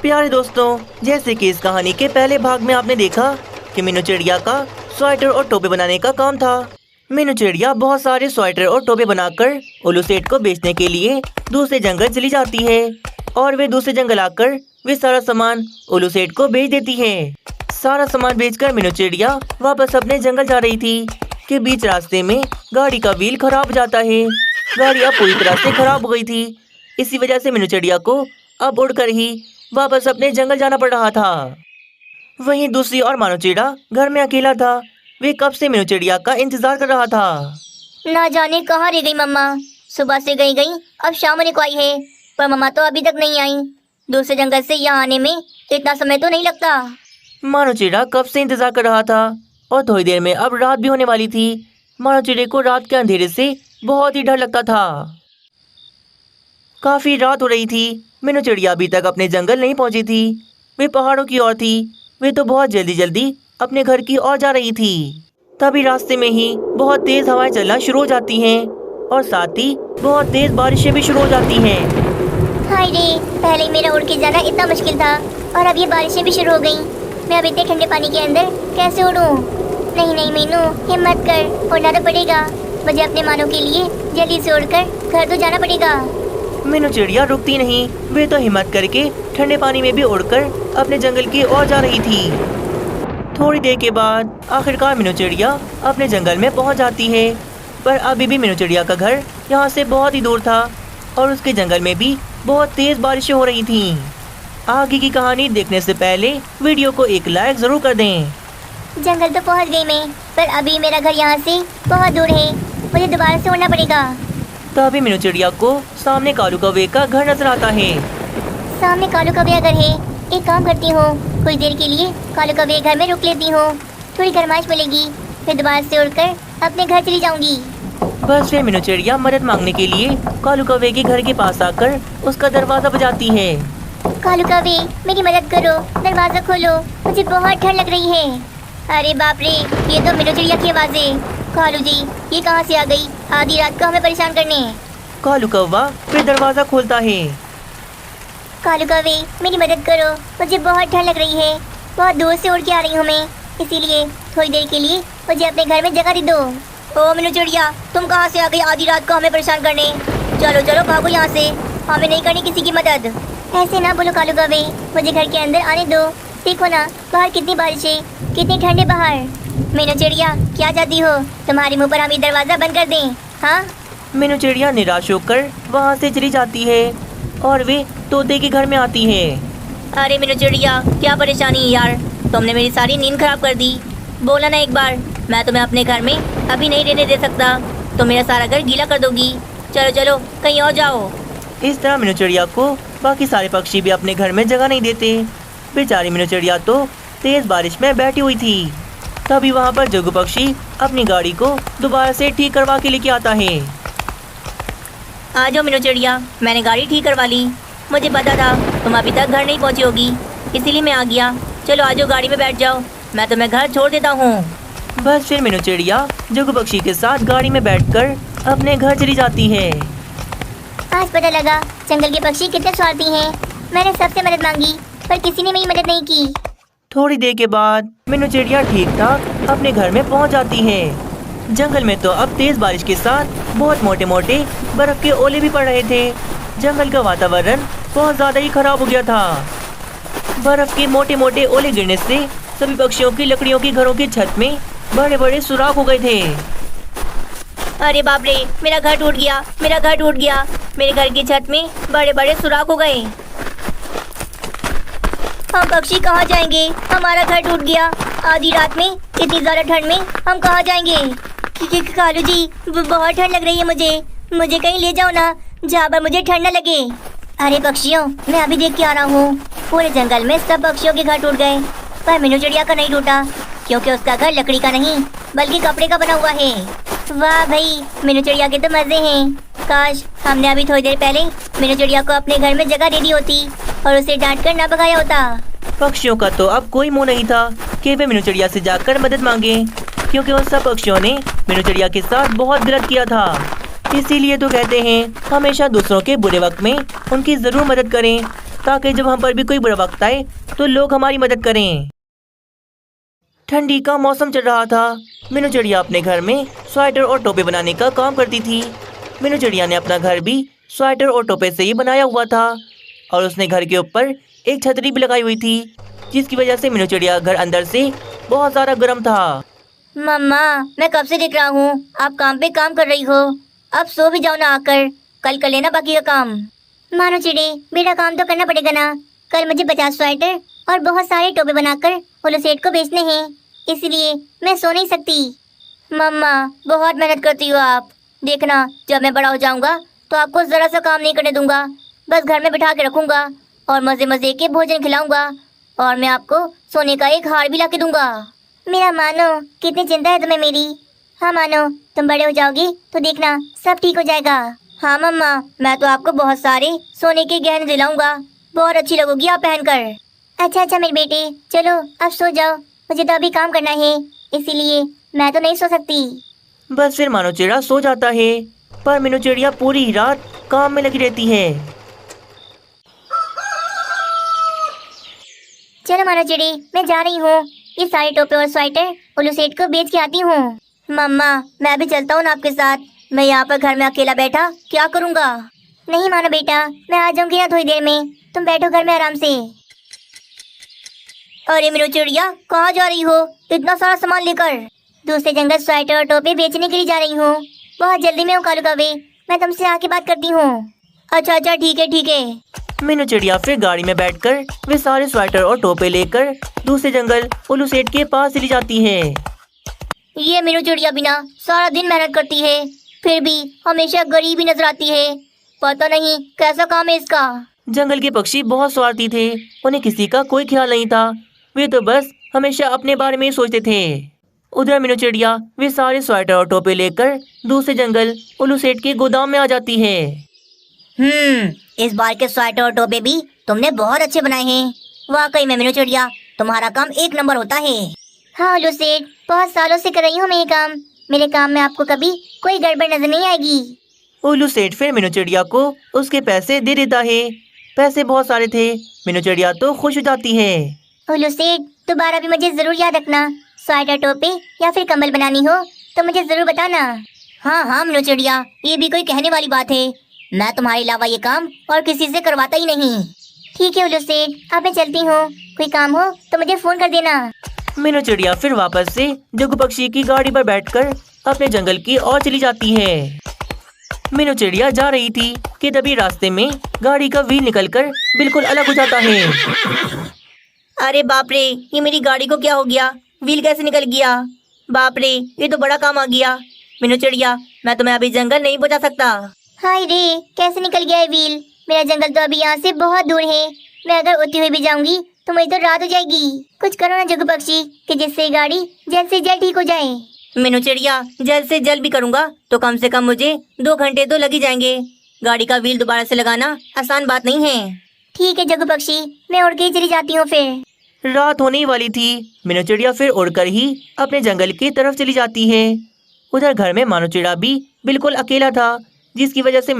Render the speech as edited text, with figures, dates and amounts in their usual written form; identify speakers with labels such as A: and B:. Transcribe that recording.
A: प्यारे दोस्तों, जैसे कि इस कहानी के पहले भाग में आपने देखा कि मीनू चिड़िया का स्वेटर और टोपे बनाने का काम था। मीनू चिड़िया बहुत सारे स्वेटर और टोपे बनाकर उल्लू सेठ को बेचने के लिए दूसरे जंगल चली जाती है और वे दूसरे जंगल आकर वे सारा सामान उल्लू सेठ को बेच देती है। सारा सामान बेचकर मीनू चिड़िया वापस अपने जंगल जा रही थी कि बीच रास्ते में गाड़ी का व्हील खराब हो जाता है। गाड़ी अब पूरी तरह से खराब हो गई थी। इसी वजह से मीनू चिड़िया को अब उड़कर ही वापस अपने जंगल जाना पड़ रहा था। वहीं दूसरी ओर मानो चिड़ा घर में अकेला था। वे कब से मीनू चिड़िया का इंतजार कर रहा था।
B: ना जाने कहाँ रह गई मम्मा। सुबह से गई अब शाम होने को आई है, पर मम्मा तो अभी तक नहीं आई। दूसरे जंगल से यहाँ आने में इतना समय तो नहीं लगता।
A: मानो चिड़ा कब से इंतजार कर रहा था और थोड़ी देर में अब रात भी होने वाली थी। मानो चिड़े को रात के अंधेरे से बहुत ही डर लगता था। काफी रात हो रही थी। मीनू चिड़िया अभी तक अपने जंगल नहीं पहुंची थी। वे पहाड़ों की ओर थी। वे तो बहुत जल्दी अपने घर की ओर जा रही थी। तभी रास्ते में ही बहुत तेज हवाएं चलना शुरू हो जाती हैं और साथ ही बहुत तेज बारिशें भी शुरू हो जाती हैं।
B: हाय रे, पहले ही मेरा उड़ के जाना इतना मुश्किल था और अब ये बारिशें भी शुरू हो गई। मैं अब इतने ठंडे पानी के अंदर कैसे उड़ूं? नहीं मीनू, हिम्मत कर, उड़ना तो पड़ेगा। मुझे अपने मानो के लिए जल्दी से उड़कर घर तो जाना पड़ेगा।
A: मीनू चिड़िया रुकती नहीं। वे तो हिम्मत करके ठंडे पानी में भी उड़कर अपने जंगल की ओर जा रही थी। थोड़ी देर के बाद आखिरकार मीनू चिड़िया अपने जंगल में पहुंच जाती है, पर अभी भी मीनू चिड़िया का घर यहाँ से बहुत ही दूर था और उसके जंगल में भी बहुत तेज बारिशें हो रही थीं। आगे की कहानी देखने से पहले वीडियो को एक लाइक जरूर कर दें।
B: जंगल तो पहुँच गई मैं, पर अभी मेरा घर यहाँ से बहुत दूर है। मुझे दोबारा से उड़ना पड़ेगा।
A: तभी मीनू चिड़िया को सामने कालू कौवे का घर नजर आता है।
B: सामने कालू कौवे घर है। एक काम करती हूँ, कुछ देर के लिए कालू कौवे घर में रुक लेती हूँ। थोड़ी गरमाइश मिलेगी, फिर दोबारा से उड़कर अपने घर चली जाऊंगी।
A: बस फिर मीनू चिड़िया मदद मांगने के लिए कालू कौवे के घर के पास आकर उसका दरवाजा बजाती है।
B: कालू कौवे, मेरी मदद करो, दरवाजा खोलो, मुझे बहुत ठंड लग रही है। अरे बाप रे, ये तो मीनू चिड़िया की आवाज़ है। कालू जी, ये कहाँ से आ गई आधी रात को हमें परेशान करने?
A: कालू कौवा फिर दरवाजा खोलता है।
B: कालू कौवे, मेरी मदद करो, मुझे बहुत ठंड लग रही है। बहुत दूर से उड़ के आ रही हूँ मैं, इसीलिए थोड़ी देर के लिए मुझे अपने घर में जगह दे दो। ओ मीनू चिड़िया, तुम कहाँ से आ गई आधी रात को हमें परेशान करने? चलो भागो यहाँ से, हमें नहीं करनी किसी की मदद। ऐसे ना बोलो कालू कौवे, मुझे घर के अंदर आने दो। देखो ना बाहर कितनी बारिश है, कितने ठंडे बाहर। मीनू चिड़िया, क्या चाहती हो? तुम्हारे मुँह पर हम ये दरवाजा बंद कर दें? हाँ?
A: मीनू चिड़िया निराश होकर वहाँ से चली जाती है और वे तोते के घर में आती है।
C: अरे मीनू चिड़िया, क्या परेशानी है यार? तुमने मेरी सारी नींद खराब कर दी। बोला ना एक बार, मैं तुम्हें अपने घर में अभी नहीं रहने दे सकता। तुम मेरा सारा घर गीला कर दोगी। चलो कहीं और जाओ।
A: इस तरह मीनू चिड़िया को बाकी सारे पक्षी भी अपने घर में जगह नहीं देते। बेचारी मीनू चिड़िया तो तेज बारिश में बैठी हुई थी। तभी वहाँ पर जग्गू पक्षी अपनी गाड़ी को दोबारा से ठीक करवा के लेके आता है।
C: आ जाओ मीनू चिड़िया, मैंने गाड़ी ठीक करवा ली। मुझे पता था तुम अभी तक घर नहीं पहुंची होगी, इसीलिए मैं आ गया। चलो आ जाओ, गाड़ी में बैठ जाओ, मैं तुम्हें घर छोड़ देता हूँ।
A: बस फिर मीनू चिड़िया जग्गू पक्षी के साथ गाड़ी में बैठकर अपने घर चली जाती है।
B: आज पता लगा जंगल के पक्षी कितने स्वार्थी हैं। मैंने सबसे मदद मांगी, पर किसी ने मेरी मदद नहीं की।
A: थोड़ी देर के बाद मीनू चिड़िया ठीक ठाक अपने घर में पहुंच जाती है। जंगल में तो अब तेज बारिश के साथ बहुत मोटे मोटे बर्फ के ओले भी पड़ रहे थे। जंगल का वातावरण बहुत ज्यादा ही खराब हो गया था। बर्फ के मोटे मोटे ओले गिरने से सभी पक्षियों की लकड़ियों के घरों की छत में बड़े बड़े सुराख हो गए थे।
C: अरे बाप रे, मेरा घर टूट गया, मेरा घर टूट गया। मेरे घर की छत में बड़े बड़े सुराख हो गए। हम पक्षी कहाँ जाएंगे? हमारा घर टूट गया। आधी रात में इतनी ज़्यादा ठंड में हम कहाँ जाएंगे? कालू जी, बहुत ठंड लग रही है मुझे कहीं ले जाओ ना, जहाँ पर मुझे ठंड न लगे। अरे पक्षियों, मैं अभी देख के आ रहा हूँ। पूरे जंगल में सब पक्षियों के घर टूट गए, पर मीनू चिड़िया का नहीं टूटा, क्योंकि उसका घर लकड़ी का नहीं बल्कि कपड़े का बना हुआ है। वाह भाई, मीनू चिड़िया के तो मजे हैं। काश हमने अभी थोड़ी देर पहले मीनू चिड़िया को अपने घर में जगह दे दी होती और उसे डांट कर न भगाया होता।
A: पक्षियों का तो अब कोई मुंह नहीं था कि वे मीनू चिड़िया से जाकर मदद मांगे, क्योंकि उन सब पक्षियों ने मीनू चिड़िया के साथ बहुत गलत किया था। इसीलिए तो कहते हैं हमेशा दूसरों के बुरे वक्त में उनकी जरूर मदद करें। ताकि जब हम पर भी कोई बुरा वक्त आए तो लोग हमारी मदद करें। ठंडी का मौसम चल रहा था। मीनू चिड़िया अपने घर में स्वेटर और टोपे बनाने का काम करती थी। मीनू चिड़िया ने अपना घर भी स्वेटर और टोपे से ही बनाया हुआ था और उसने घर के ऊपर एक छतरी भी लगाई हुई थी, जिसकी वजह से मीनू चिड़िया घर अंदर से बहुत ज़्यादा गर्म था।
C: मम्मा, मैं कब से देख रहा हूँ आप काम पे काम कर रही हो। अब सो भी जाओ ना आकर, कल कर लेना बाकी का काम।
B: मानो चिड़े, मेरा काम तो करना पड़ेगा ना। कल मुझे 50 स्वेटर और बहुत सारे टोपे बनाकर उलू सेठ को बेचने हैं, इसलिए मैं सो नहीं सकती।
C: मम्मा, बहुत मेहनत करती हो आप। देखना, जब मैं बड़ा हो जाऊंगा तो आपको जरा सा काम नहीं करने दूंगा। बस घर में बिठा के रखूंगा और मजे मजे के भोजन खिलाऊंगा और मैं आपको सोने का एक हार भी ला के दूंगा।
B: मेरा मानो, कितनी चिंता है तुम्हें मेरी। हाँ मानो, तुम बड़े हो जाओगी तो देखना सब ठीक हो जाएगा।
C: हाँ मम्मा, मैं तो आपको बहुत सारे सोने के गहने दिलाऊंगा, बहुत अच्छी लगोगी आप पहनकर।
B: अच्छा मेरे बेटे, चलो अब सो जाओ। मुझे तो अभी काम करना है, इसीलिए मैं तो नहीं सो सकती।
A: बस फिर मानो चिड़िया सो जाता है, पर मीनू चिड़िया पूरी रात काम में लगी रहती है।
B: चलो मानो चिड़ी, मैं जा रही हूँ। ये सारे टोपे और स्वेटर उल्लू सेठ को बेच के आती हूँ।
C: मम्मा, मैं भी चलता हूँ ना आपके साथ। मैं यहाँ पर घर में अकेला बैठा क्या करूँगा।
B: नहीं मानो बेटा, मैं आ जाऊंगी ना थोड़ी देर में, तुम बैठो घर में आराम से।
C: अरे मीनू चिड़िया, कहाँ जा रही हो इतना सारा सामान लेकर?
B: दूसरे जंगल स्वेटर और टोपे बेचने के लिए जा रही हूँ। बहुत जल्दी में हूँ कालू कौवे, मैं तुमसे आके बात करती हूँ।
C: अच्छा ठीक है।
A: मीनू चिड़िया फिर गाड़ी में बैठकर वे सारे स्वेटर और टोपे लेकर दूसरे जंगल उल्लू सेठ के पास चली जाती है।
C: ये मीनू चिड़िया बिना सारा दिन मेहनत करती है, फिर भी हमेशा गरीब ही नजर आती है। पता नहीं कैसा काम है इसका।
A: जंगल के पक्षी बहुत स्वार्थी थे, उन्हें किसी का कोई ख्याल नहीं था। वे तो बस हमेशा अपने बारे में ही सोचते थे। उधर मीनू चिड़िया वे सारे स्वेटर और टोपे लेकर दूसरे जंगल उल्लू सेठ के गोदाम में आ जाती है।
C: इस बार के स्वेटर और टोपे भी तुमने बहुत अच्छे बनाए हैं। वाकई में मीनू चिड़िया, तुम्हारा काम एक नंबर होता है।
B: हाँ उल्लू सेठ, बहुत सालों से कर रही हूँ मैं ये काम। मेरे काम में आपको कभी कोई गड़बड़ नजर नहीं आएगी।
A: उल्लू सेठ फिर मीनू चिड़िया को उसके पैसे दे देता है। पैसे बहुत सारे थे। मीनू चिड़िया तो खुश हो जाती है।
B: उल्लू सेठ, दोबारा भी मुझे जरूर याद रखना। स्वेटर टोपे या फिर कंबल बनानी हो तो मुझे जरूर बताना।
C: हाँ मीनू चिड़िया, ये भी कोई कहने वाली बात है। मैं तुम्हारे अलावा ये काम और किसी से करवाता ही नहीं।
B: ठीक है उल्लू सेठ, अब मैं चलती हूँ। कोई काम हो तो मुझे फोन कर देना।
A: मीनू चिड़िया फिर वापस से जग्गू पक्षी की गाड़ी पर बैठकर अपने जंगल की ओर चली जाती है। मीनू चिड़िया जा रही थी कि तभी रास्ते में गाड़ी का व्हील निकलकर बिल्कुल अलग हो जाता है।
C: अरे बाप रे, ये मेरी गाड़ी को क्या हो गया? व्हील कैसे निकल गया? बाप रे, ये तो बड़ा काम आ गया। मीनू चिड़िया, मैं तुम्हें अभी जंगल नहीं पहुंचा सकता।
B: हाय रे, कैसे निकल गया है व्हील? मेरा जंगल तो अभी यहाँ से बहुत दूर है। मैं अगर उड़ती हुई भी जाऊंगी तो मुझे तो रात हो जाएगी। कुछ करो ना जग्गू पक्षी, कि जिससे गाड़ी जल्द से जल्द ठीक हो जाए।
C: मीनू चिड़िया, जल्द से जल्द भी करूँगा तो कम से कम मुझे 2 घंटे तो लग ही जाएंगे। गाड़ी का व्हील दोबारा से लगाना आसान बात नहीं है।
B: ठीक है जग्गू पक्षी, मैं उड़ के ही चली जाती हूँ फिर।
A: रात होने ही वाली थी। मीनू चिड़िया फिर उड़कर ही अपने जंगल की तरफ चली जाती है। उधर घर में मानो चिड़ा भी बिल्कुल अकेला था, जिसकी वजह से